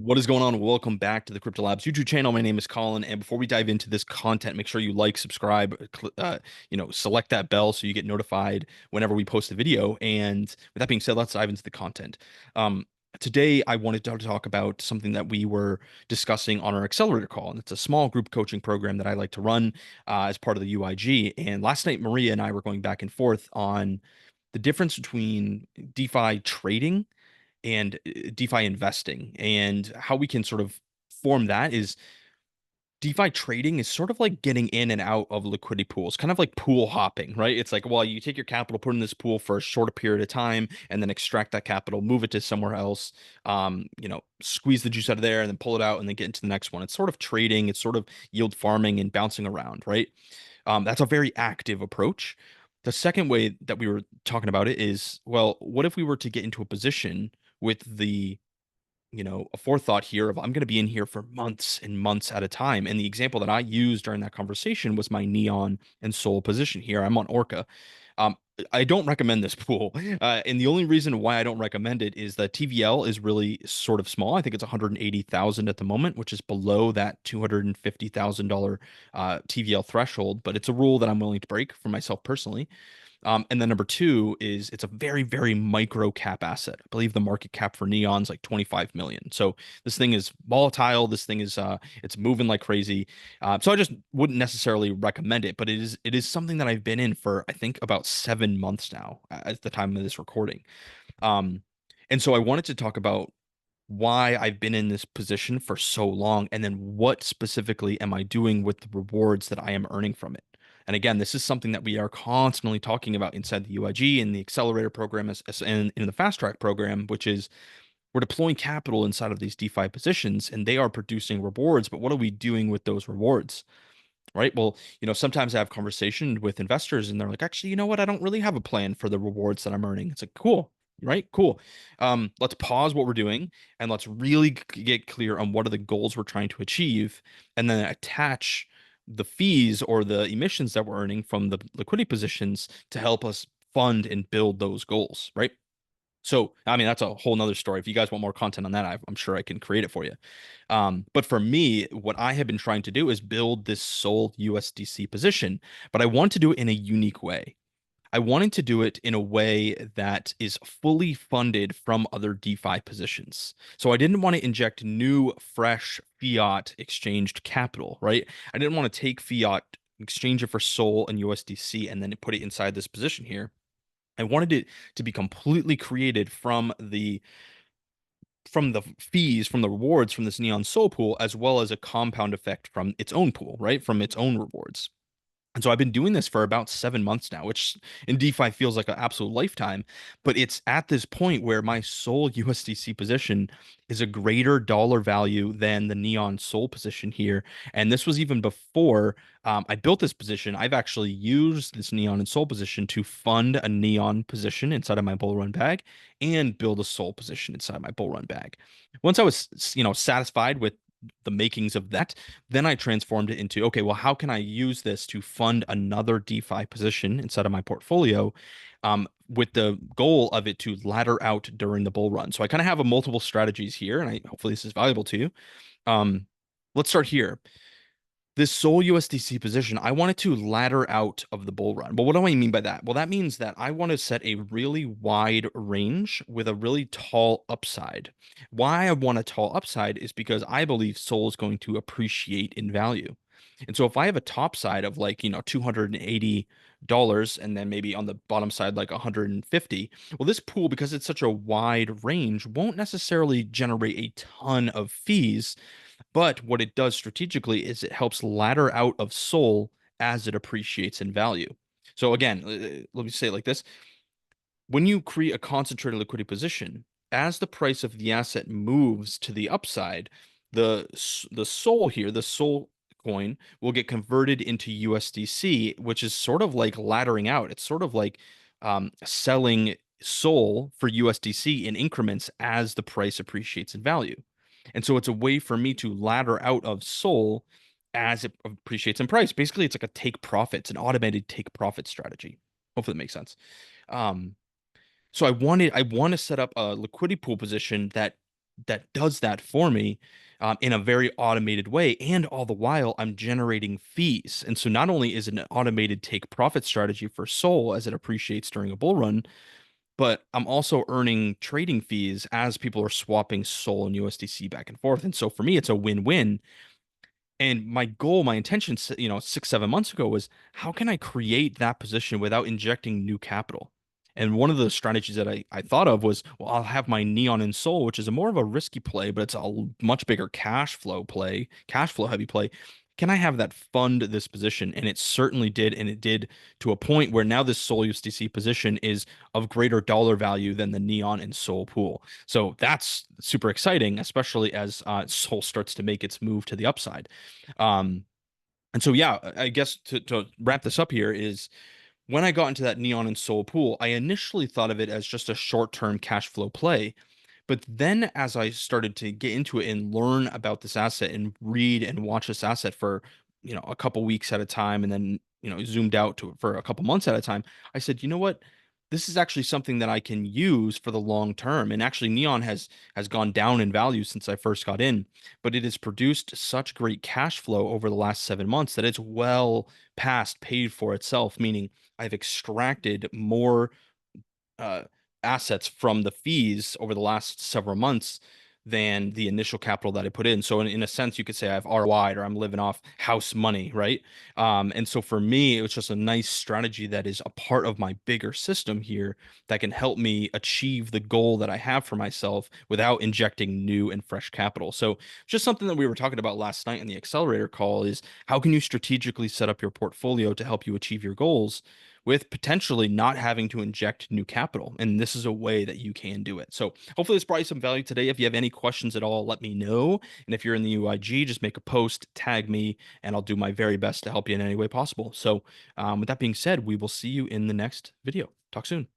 What is going on? Welcome back to the CryptoLabs YouTube channel. My name is Colin, and before we dive into this content, make sure you like, subscribe, select that bell so you get notified whenever we post a video. And with that being said, let's dive into the content. Um, Today, I wanted to talk about something that we were discussing on our accelerator call, and it's a small group coaching program that I like to run as part of the UIG. And last night, Maria and I were going back and forth on the difference between DeFi trading and DeFi investing, and how we can sort of form that is DeFi trading is sort of like getting in and out of liquidity pools, kind of like pool hopping, right? It's like, well, you take your capital, put in this pool for a shorter period of time, and then extract that capital, move it to somewhere else, squeeze the juice out of there, and then pull it out, and then get into the next one. It's sort of trading, it's sort of yield farming and bouncing around, right? That's a very active approach. The second way that we were talking about it is, well, what if we were to get into a position with a forethought here of I'm going to be in here for months and months at a time. And the example that I used during that conversation was my neon and soul position here. I'm on Orca. Um, I don't recommend this pool. And the only reason why I don't recommend it is that TVL is really sort of small. I think it's 180,000 at the moment, which is below that $250,000 TVL threshold. But it's a rule that I'm willing to break for myself personally. And then number two is it's a very, very micro cap asset. I believe the market cap for Neon's like 25 million. So this thing is volatile. This thing is it's moving like crazy. So I just wouldn't necessarily recommend it, but it is something that I've been in for I think about 7 months now at the time of this recording. Um, and so I wanted to talk about why I've been in this position for so long, and then what specifically am I doing with the rewards that I am earning from it. And again, this is something that we are constantly talking about inside the UIG and the accelerator program and in the fast track program, which is we're deploying capital inside of these DeFi positions and they are producing rewards. But what are we doing with those rewards? Right. Well, sometimes I have conversation with investors and they're like, actually, you know what? I don't really have a plan for the rewards that I'm earning. It's like, cool. Right. Cool. Let's pause what we're doing and let's really get clear on what are the goals we're trying to achieve, and then attach the fees or the emissions that we're earning from the liquidity positions to help us fund and build those goals. Right. So, I mean, that's a whole nother story. If you guys want more content on that, I'm sure I can create it for you. But for me, what I have been trying to do is build this sole USDC position, but I want to do it in a unique way. I wanted to do it in a way that is fully funded from other DeFi positions. So I didn't want to inject new, fresh fiat exchanged capital, right? I didn't want to take fiat, exchange it for Sol and USDC, and then put it inside this position here. I wanted it to be completely created from the fees, from the rewards from this Neon Soul pool, as well as a compound effect from its own pool, right? From its own rewards. And so I've been doing this for about 7 months now, which in DeFi feels like an absolute lifetime. But it's at this point where my Sol USDC position is a greater dollar value than the Neon Sol position here. And this was even before I built this position. I've actually used this Neon and Sol position to fund a Neon position inside of my bull run bag and build a Sol position inside my bull run bag. Once I was, satisfied with the makings of that, then I transformed it into, okay, well, how can I use this to fund another DeFi position inside of my portfolio, with the goal of it to ladder out during the bull run. So I kind of have a multiple strategies here, and hopefully this is valuable to you. Um, let's start here. This Sol USDC position, I want it to ladder out of the bull run. But what do I mean by that? Well, that means that I want to set a really wide range with a really tall upside. Why I want a tall upside is because I believe Sol is going to appreciate in value. And so if I have a top side of like, $280 and then maybe on the bottom side like 150, well, this pool, because it's such a wide range, won't necessarily generate a ton of fees, but what it does strategically is it helps ladder out of Sol as it appreciates in value. So again, let me say it like this. When you create a concentrated liquidity position, as the price of the asset moves to the upside, the Sol here, the Sol coin, will get converted into USDC, which is sort of like laddering out. It's sort of like selling Sol for USDC in increments as the price appreciates in value. And so it's a way for me to ladder out of Sol as it appreciates in price. Basically, it's like a take profit. It's an automated take profit strategy. Hopefully that makes sense. Um, so I want to set up a liquidity pool position that that does that for me in a very automated way. And all the while, I'm generating fees. And so not only is it an automated take profit strategy for Sol as it appreciates during a bull run, but I'm also earning trading fees as people are swapping Sol and USDC back and forth. And so for me, it's a win-win. And my goal, my intention, 6, 7 months ago was how can I create that position without injecting new capital? And one of the strategies that I thought of was, well, I'll have my Neon and Soul, which is a more of a risky play, but it's a much bigger cash flow play, cash flow heavy play. Can I have that fund this position? And it certainly did. And it did to a point where now this Soul USDC position is of greater dollar value than the Neon and Soul pool. So that's super exciting, especially as Soul starts to make its move to the upside. Um, and so, yeah, I guess to wrap this up here is when I got into that Neon and Soul pool, I initially thought of it as just a short-term cash flow play. But then as I started to get into it and learn about this asset and read and watch this asset for, a couple weeks at a time and then, zoomed out to for a couple months at a time, I said, you know what? This is actually something that I can use for the long term. And actually Neon has gone down in value since I first got in, but it has produced such great cash flow over the last 7 months that it's well past paid for itself, meaning I've extracted more uh, assets from the fees over the last several months than the initial capital that I put in. So in a sense, you could say I've ROI'd or I'm living off house money, right? And so for me, it was just a nice strategy that is a part of my bigger system here that can help me achieve the goal that I have for myself without injecting new and fresh capital. So just something that we were talking about last night in the accelerator call is how can you strategically set up your portfolio to help you achieve your goals with potentially not having to inject new capital. And this is a way that you can do it. So hopefully this brought you some value today. If you have any questions at all, let me know. And if you're in the UIG, just make a post, tag me, and I'll do my very best to help you in any way possible. So with that being said, we will see you in the next video. Talk soon.